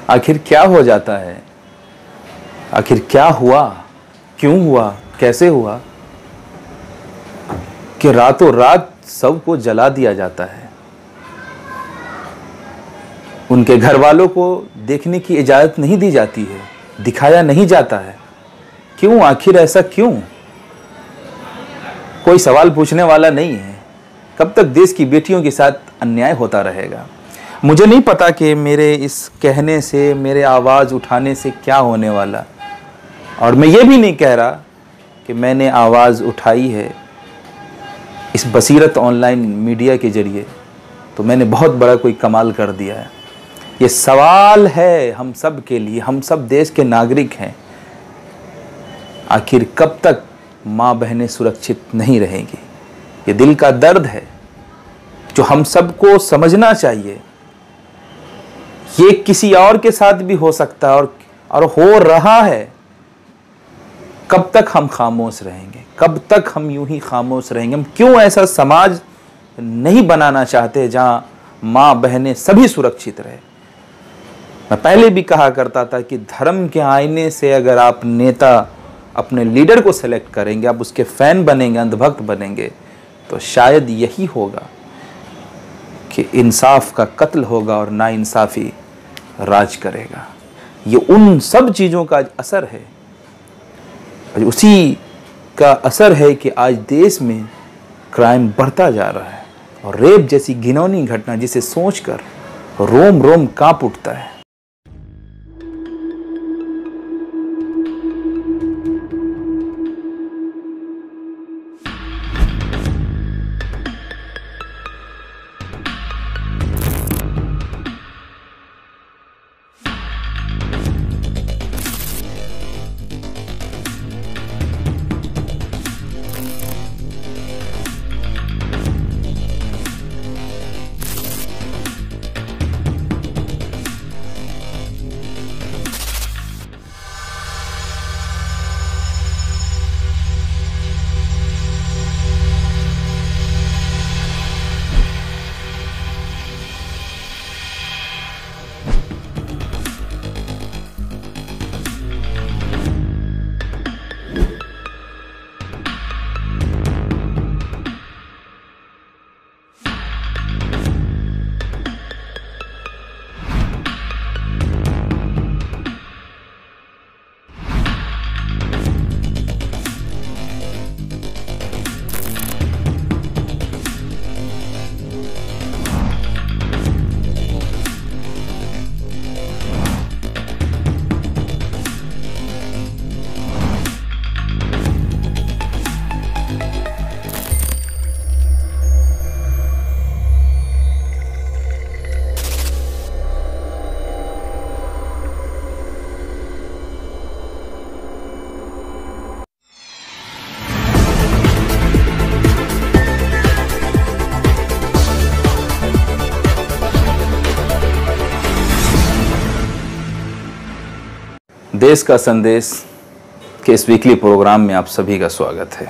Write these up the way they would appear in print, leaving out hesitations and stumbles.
आखिर क्या हो जाता है, आखिर क्या हुआ, क्यों हुआ, कैसे हुआ कि रातों रात सबको जला दिया जाता है। उनके घर वालों को देखने की इजाज़त नहीं दी जाती है, दिखाया नहीं जाता है। क्यों, आखिर ऐसा क्यों? कोई सवाल पूछने वाला नहीं है। कब तक देश की बेटियों के साथ अन्याय होता रहेगा? मुझे नहीं पता कि मेरे इस कहने से, मेरे आवाज़ उठाने से क्या होने वाला, और मैं ये भी नहीं कह रहा कि मैंने आवाज़ उठाई है इस बसीरत ऑनलाइन मीडिया के ज़रिए तो मैंने बहुत बड़ा कोई कमाल कर दिया है। ये सवाल है हम सब के लिए, हम सब देश के नागरिक हैं। आखिर कब तक माँ बहनें सुरक्षित नहीं रहेंगी? ये दिल का दर्द है जो हम सबको समझना चाहिए। ये किसी और के साथ भी हो सकता है और हो रहा है। कब तक हम खामोश रहेंगे? कब तक हम यूं ही खामोश रहेंगे? हम क्यों ऐसा समाज नहीं बनाना चाहते जहां माँ बहनें सभी सुरक्षित रहे? मैं पहले भी कहा करता था कि धर्म के आईने से अगर आप नेता अपने लीडर को सेलेक्ट करेंगे, आप उसके फैन बनेंगे, अंधभक्त बनेंगे, तो शायद यही होगा कि इंसाफ का कत्ल होगा और नाइंसाफ़ी राज करेगा। ये उन सब चीज़ों का असर है, उसी का असर है कि आज देश में क्राइम बढ़ता जा रहा है और रेप जैसी घिनौनी घटना जिसे सोचकर रोम रोम कांप उठता है। देश का संदेश के इस वीकली प्रोग्राम में आप सभी का स्वागत है।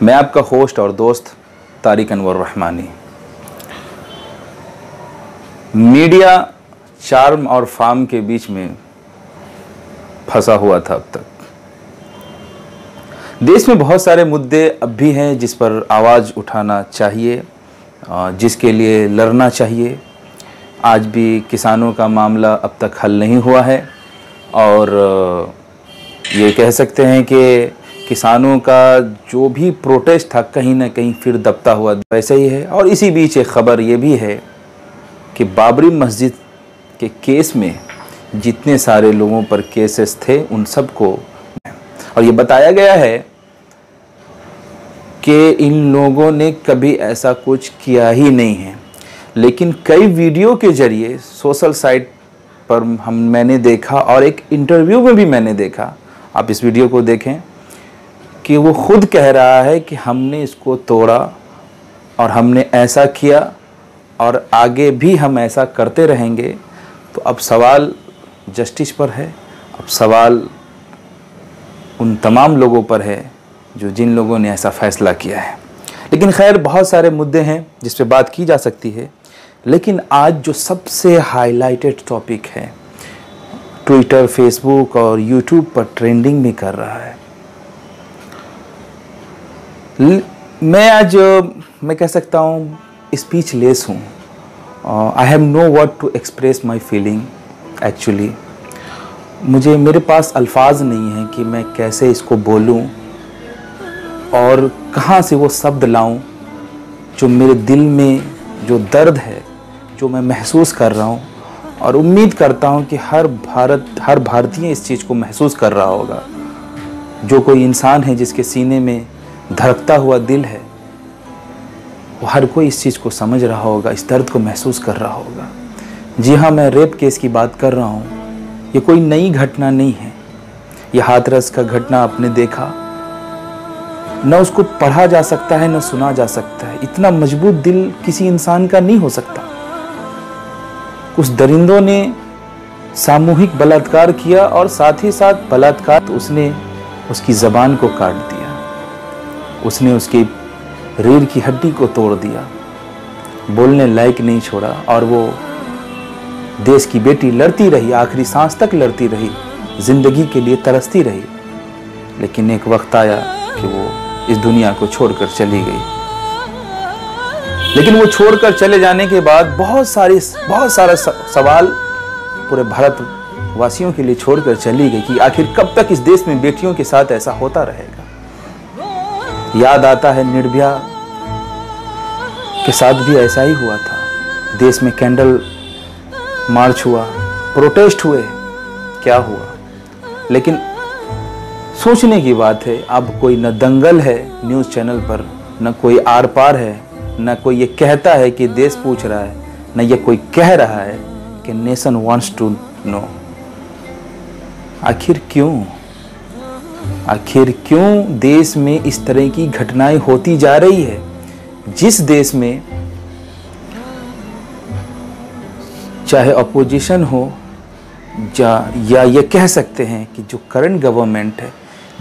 मैं आपका होस्ट और दोस्त तारिक अनवर रहमानी। मीडिया चार्म और फार्म के बीच में फंसा हुआ था अब तक। देश में बहुत सारे मुद्दे अब भी हैं जिस पर आवाज़ उठाना चाहिए, जिसके लिए लड़ना चाहिए। आज भी किसानों का मामला अब तक हल नहीं हुआ है और ये कह सकते हैं कि किसानों का जो भी प्रोटेस्ट था कहीं ना कहीं फिर दबता हुआ वैसे ही है। और इसी बीच एक ख़बर ये भी है कि बाबरी मस्जिद के केस में जितने सारे लोगों पर केसेस थे उन सब को, और ये बताया गया है कि इन लोगों ने कभी ऐसा कुछ किया ही नहीं है। लेकिन कई वीडियो के ज़रिए सोशल साइट पर मैंने देखा और एक इंटरव्यू में भी मैंने देखा, आप इस वीडियो को देखें, कि वो खुद कह रहा है कि हमने इसको तोड़ा और हमने ऐसा किया और आगे भी हम ऐसा करते रहेंगे। तो अब सवाल जस्टिस पर है, अब सवाल उन तमाम लोगों पर है जो जिन लोगों ने ऐसा फ़ैसला किया है। लेकिन खैर बहुत सारे मुद्दे हैं जिस पे बात की जा सकती है, लेकिन आज जो सबसे हाईलाइटेड टॉपिक है ट्विटर, फेसबुक और यूट्यूब पर ट्रेंडिंग भी कर रहा है। मैं कह सकता हूँ स्पीचलेस हूँ। I have no word to express my feeling actually. मेरे पास अल्फाज नहीं हैं कि मैं कैसे इसको बोलूँ और कहाँ से वो शब्द लाऊं जो मेरे दिल में जो दर्द है, जो मैं महसूस कर रहा हूँ। और उम्मीद करता हूँ कि हर भारतीय इस चीज़ को महसूस कर रहा होगा। जो कोई इंसान है जिसके सीने में धड़कता हुआ दिल है, वो हर कोई इस चीज़ को समझ रहा होगा, इस दर्द को महसूस कर रहा होगा। जी हाँ, मैं रेप केस की बात कर रहा हूँ। ये कोई नई घटना नहीं है। यह हाथरस का घटना आपने देखा, न उसको पढ़ा जा सकता है न सुना जा सकता है। इतना मजबूत दिल किसी इंसान का नहीं हो सकता। उस दरिंदों ने सामूहिक बलात्कार किया और साथ ही साथ बलात्कार उसने उसकी ज़बान को काट दिया, उसने उसकी रीढ़ की हड्डी को तोड़ दिया, बोलने लायक नहीं छोड़ा। और वो देश की बेटी लड़ती रही, आखिरी सांस तक लड़ती रही, जिंदगी के लिए तरसती रही। लेकिन एक वक्त आया कि वो इस दुनिया को छोड़कर चली गई। लेकिन वो छोड़कर चले जाने के बाद बहुत सारा सवाल पूरे भारत वासियों के लिए छोड़कर चली गई कि आखिर कब तक इस देश में बेटियों के साथ ऐसा होता रहेगा। याद आता है निर्भया के साथ भी ऐसा ही हुआ था। देश में कैंडल मार्च हुआ, प्रोटेस्ट हुए, क्या हुआ। लेकिन सोचने की बात है, अब कोई न दंगल है न्यूज़ चैनल पर, न कोई आर पार है, न कोई ये कहता है कि देश पूछ रहा है, न ये कोई कह रहा है कि नेशन वांट्स टू नो। आखिर क्यों देश में इस तरह की घटनाएं होती जा रही है? जिस देश में चाहे अपोजिशन हो या ये कह सकते हैं कि जो करंट गवर्नमेंट है,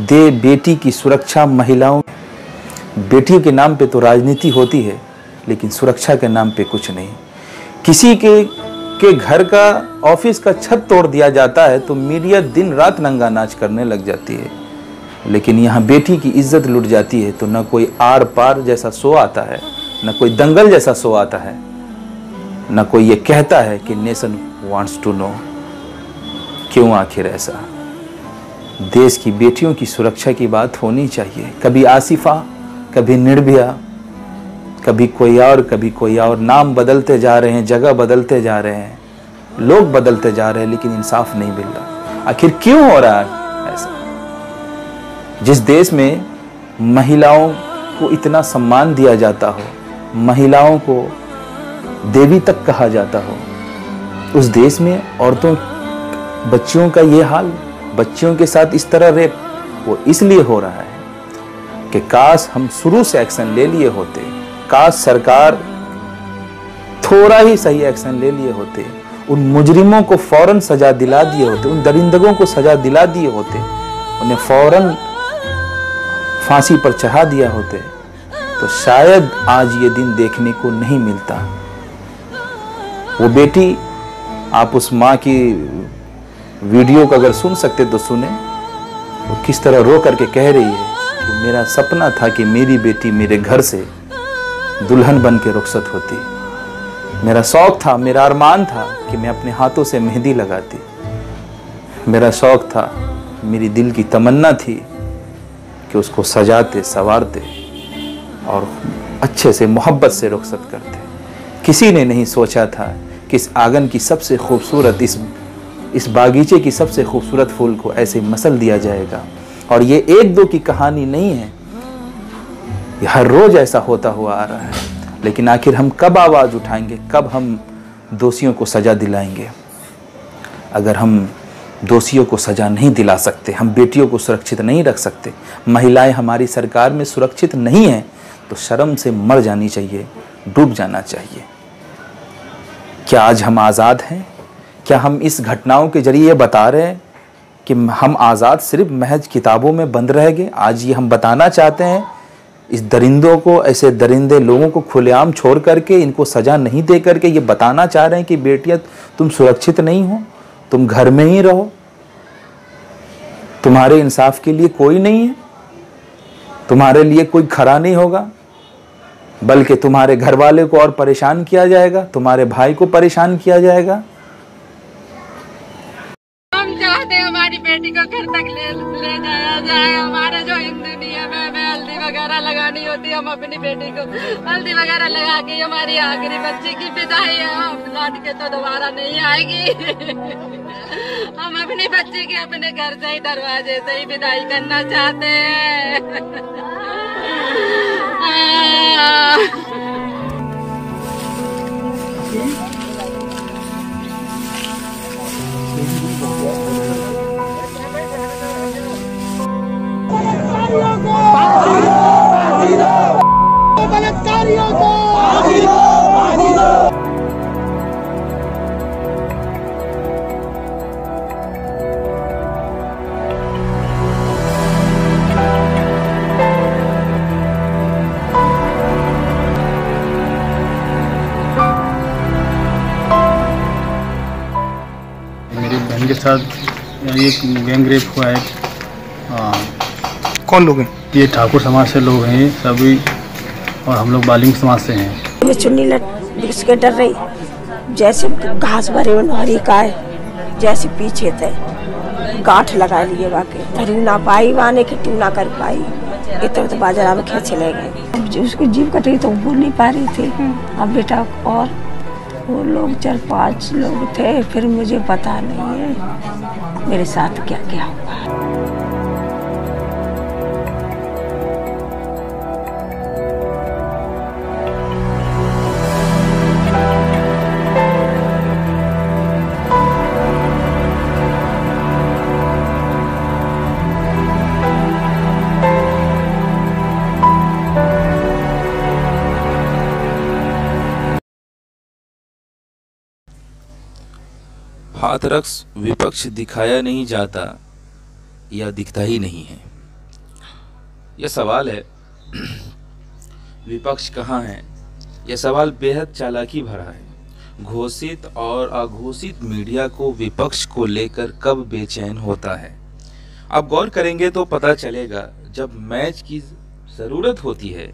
दे बेटी की सुरक्षा, महिलाओं, बेटियों के नाम पे तो राजनीति होती है लेकिन सुरक्षा के नाम पे कुछ नहीं। किसी के घर का, ऑफिस का छत तोड़ दिया जाता है तो मीडिया दिन रात नंगा नाच करने लग जाती है। लेकिन यहाँ बेटी की इज्जत लुट जाती है तो न कोई आर पार जैसा शो आता है, न कोई दंगल जैसा शो आता है, न कोई ये कहता है कि नेशन वांट्स टू नो। क्यों आखिर ऐसा? देश की बेटियों की सुरक्षा की बात होनी चाहिए। कभी आसिफा, कभी निर्भया, कभी कोई और। नाम बदलते जा रहे हैं, जगह बदलते जा रहे हैं, लोग बदलते जा रहे हैं, लेकिन इंसाफ नहीं मिल रहा। आखिर क्यों हो रहा है ऐसा? जिस देश में महिलाओं को इतना सम्मान दिया जाता हो, महिलाओं को देवी तक कहा जाता हो, उस देश में औरतों, बच्चियों का ये हाल, बच्चियों के साथ इस तरह रेप, वो इसलिए हो रहा है कि काश हम शुरू से एक्शन ले लिए होते, काश सरकार थोड़ा ही सही एक्शन ले लिए होते, उन मुजरिमों को फौरन सजा दिला दिए होते, उन दरिंदगों को सजा दिला दिए होते, उन्हें फौरन फांसी पर चढ़ा दिया होते, तो शायद आज ये दिन देखने को नहीं मिलता। वो बेटी, आप उस माँ की वीडियो को अगर सुन सकते तो सुने, वो किस तरह रो करके कह रही है कि मेरा सपना था कि मेरी बेटी मेरे घर से दुल्हन बन के रुखसत होती। मेरा शौक था, मेरा अरमान था कि मैं अपने हाथों से मेहंदी लगाती। मेरा शौक था, मेरी दिल की तमन्ना थी कि उसको सजाते, संवारते और अच्छे से मोहब्बत से रुखसत करते। किसी ने नहीं सोचा था कि इस आंगन की सबसे खूबसूरत, इस बागीचे की सबसे खूबसूरत फूल को ऐसे मसल दिया जाएगा। और ये एक दो की कहानी नहीं है, ये हर रोज ऐसा होता हुआ आ रहा है। लेकिन आखिर हम कब आवाज़ उठाएंगे, कब हम दोषियों को सज़ा दिलाएंगे? अगर हम दोषियों को सज़ा नहीं दिला सकते, हम बेटियों को सुरक्षित नहीं रख सकते, महिलाएं हमारी सरकार में सुरक्षित नहीं हैं, तो शर्म से मर जानी चाहिए, डूब जाना चाहिए। क्या आज हम आज़ाद हैं? क्या हम इस घटनाओं के जरिए बता रहे हैं कि हम आज़ाद सिर्फ महज किताबों में बंद रह गए? आज ये हम बताना चाहते हैं इस दरिंदों को, ऐसे दरिंदे लोगों को खुलेआम छोड़ करके, इनको सज़ा नहीं दे करके ये बताना चाह रहे हैं कि बेटियां तुम सुरक्षित नहीं हो, तुम घर में ही रहो, तुम्हारे इंसाफ के लिए कोई नहीं है, तुम्हारे लिए कोई खड़ा नहीं होगा, बल्कि तुम्हारे घर वाले को और परेशान किया जाएगा, तुम्हारे भाई को परेशान किया जाएगा। हम चाहते हैं हमारी बेटी को घर तक ले जाया जाए। हमारे जो हिंदू नियम है, हमें हल्दी वगैरह लगानी होती है, हम अपनी बेटी को हल्दी वगैरह लगा के हमारी आखिरी बच्ची की विदाई है। हम लौट के तो दोबारा नहीं आएगी। हम अपनी बच्ची की अपने घर से ही दरवाजे से ही विदाई करना चाहते हैं। बलात्कारियों को मेरी बहन के साथ एक गैंग रेप हुआ है। कौन लोग हैं? ये ठाकुर समाज से लोग हैं सभी, और हम लोग बालिंग समाज से हैं। मैं चुन्नी लट के डर रही, जैसे घास भरे नहरी का है, जैसे पीछे थे गांठ लगा लिए वाके धरू ना पाई, वाने की टू ना कर पाई, इधर तो बाजार में खेत चले गए। उसकी जीव कट रही तो बोल नहीं पा रही थी। अब बेटा और वो लोग 4-5 लोग थे, फिर मुझे पता नहीं है मेरे साथ क्या क्या हुआ। हाथरस विपक्ष दिखाया नहीं जाता या दिखता ही नहीं है। यह सवाल है, विपक्ष कहाँ है? यह सवाल बेहद चालाकी भरा है। घोषित और अघोषित मीडिया को विपक्ष को लेकर कब बेचैन होता है। अब गौर करेंगे तो पता चलेगा, जब मैच की जरूरत होती है,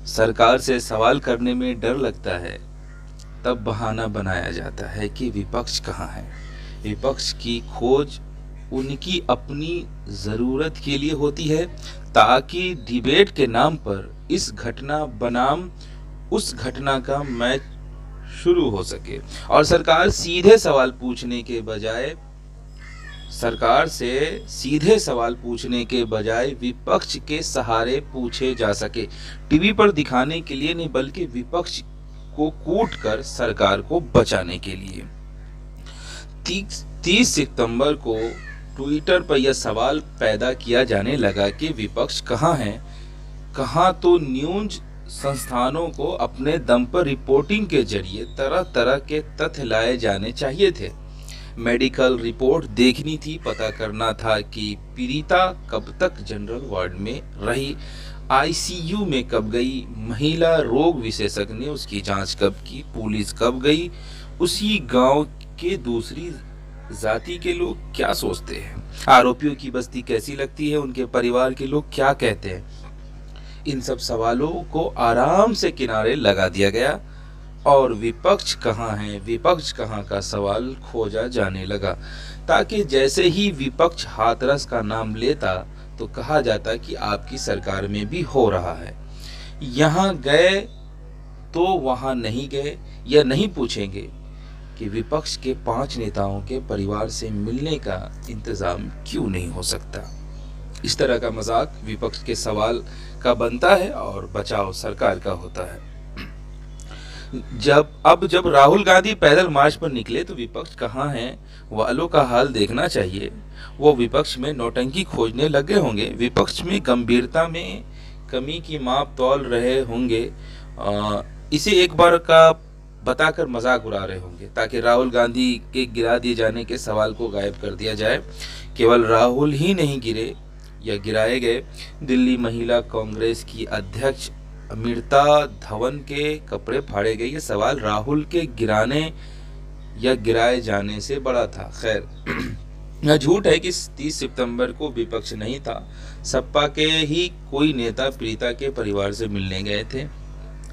सरकार से सवाल करने में डर लगता है, तब बहाना बनाया जाता है कि विपक्ष कहाँ है। विपक्ष की खोज उनकी अपनी जरूरत के लिए होती है, ताकि डिबेट के नाम पर इस घटना बनाम उस घटना का मैच शुरू हो सके और सरकार से सीधे सवाल पूछने के बजाय विपक्ष के सहारे पूछे जा सके। टीवी पर दिखाने के लिए नहीं, बल्कि विपक्ष को कूट कर सरकार को बचाने के लिए। 30 सितंबर को ट्विटर पर यह सवाल पैदा किया जाने लगा कि विपक्ष कहाँ है। कहाँ तो न्यूज संस्थानों को अपने दम पर रिपोर्टिंग के जरिए तरह तरह के तथ्य लाए जाने चाहिए थे। मेडिकल रिपोर्ट देखनी थी, पता करना था कि पीड़िता कब तक जनरल वार्ड में रही, आईसीयू में कब गई, महिला रोग विशेषज्ञ ने उसकी जांच कब की, पुलिस कब गई, उसी गांव के दूसरी जाति के लोग क्या सोचते हैं, आरोपियों की बस्ती कैसी लगती है, उनके परिवार के लोग क्या कहते हैं। इन सब सवालों को आराम से किनारे लगा दिया गया और विपक्ष कहाँ है, विपक्ष कहाँ का सवाल खोजा जाने लगा, ताकि जैसे ही विपक्ष हाथरस का नाम लेता तो कहा जाता कि आपकी सरकार में भी हो रहा है। यहाँ गए तो वहाँ नहीं गए, या नहीं पूछेंगे कि विपक्ष के 5 नेताओं के परिवार से मिलने का इंतजाम क्यों नहीं हो सकता। इस तरह का मजाक विपक्ष के सवाल का बनता है और बचाव सरकार का होता है। जब राहुल गांधी पैदल मार्च पर निकले तो विपक्ष कहाँ है वालों का हाल देखना चाहिए। वो विपक्ष में नौटंकी खोजने लगे होंगे, विपक्ष में गंभीरता में कमी की माप तौल रहे होंगे, इसे एक बार का बताकर मजाक उड़ा रहे होंगे ताकि राहुल गांधी के गिरा दिए जाने के सवाल को गायब कर दिया जाए। केवल राहुल ही नहीं गिरे या गिराए गए, दिल्ली महिला कांग्रेस की अध्यक्ष अमृता धवन के कपड़े फाड़े गए। ये सवाल राहुल के गिराने या गिराए जाने से बड़ा था। खैर, यह झूठ है कि 30 सितंबर को विपक्ष नहीं था। सपा के ही कोई नेता पीड़िता के परिवार से मिलने गए थे,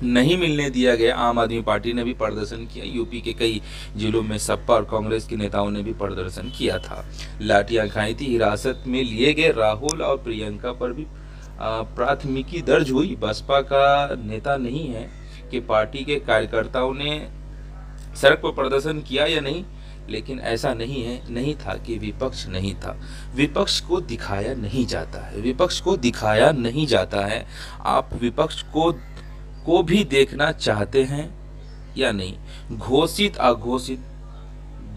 नहीं मिलने दिया गया। आम आदमी पार्टी ने भी प्रदर्शन किया। यूपी के कई जिलों में सपा और कांग्रेस के नेताओं ने भी प्रदर्शन किया था। लाठियां खाई थी। हिरासत में लिए गए राहुल और प्रियंका पर भी प्राथमिकी दर्ज हुई। बसपा का नेता नहीं है कि पार्टी के कार्यकर्ताओं ने सड़क पर प्रदर्शन किया या नहीं, लेकिन ऐसा नहीं था कि विपक्ष नहीं था। विपक्ष को दिखाया नहीं जाता है, विपक्ष को दिखाया नहीं जाता है। आप विपक्ष को भी देखना चाहते हैं या नहीं? घोषित अघोषित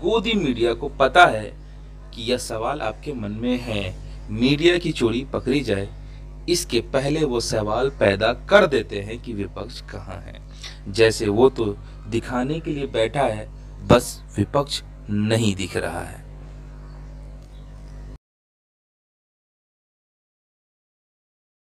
गोदी मीडिया को पता है कि यह सवाल आपके मन में है। मीडिया की चोरी पकड़ी जाए इसके पहले वो सवाल पैदा कर देते हैं कि विपक्ष कहाँ है। जैसे वो तो दिखाने के लिए बैठा है, बस विपक्ष नहीं दिख रहा है।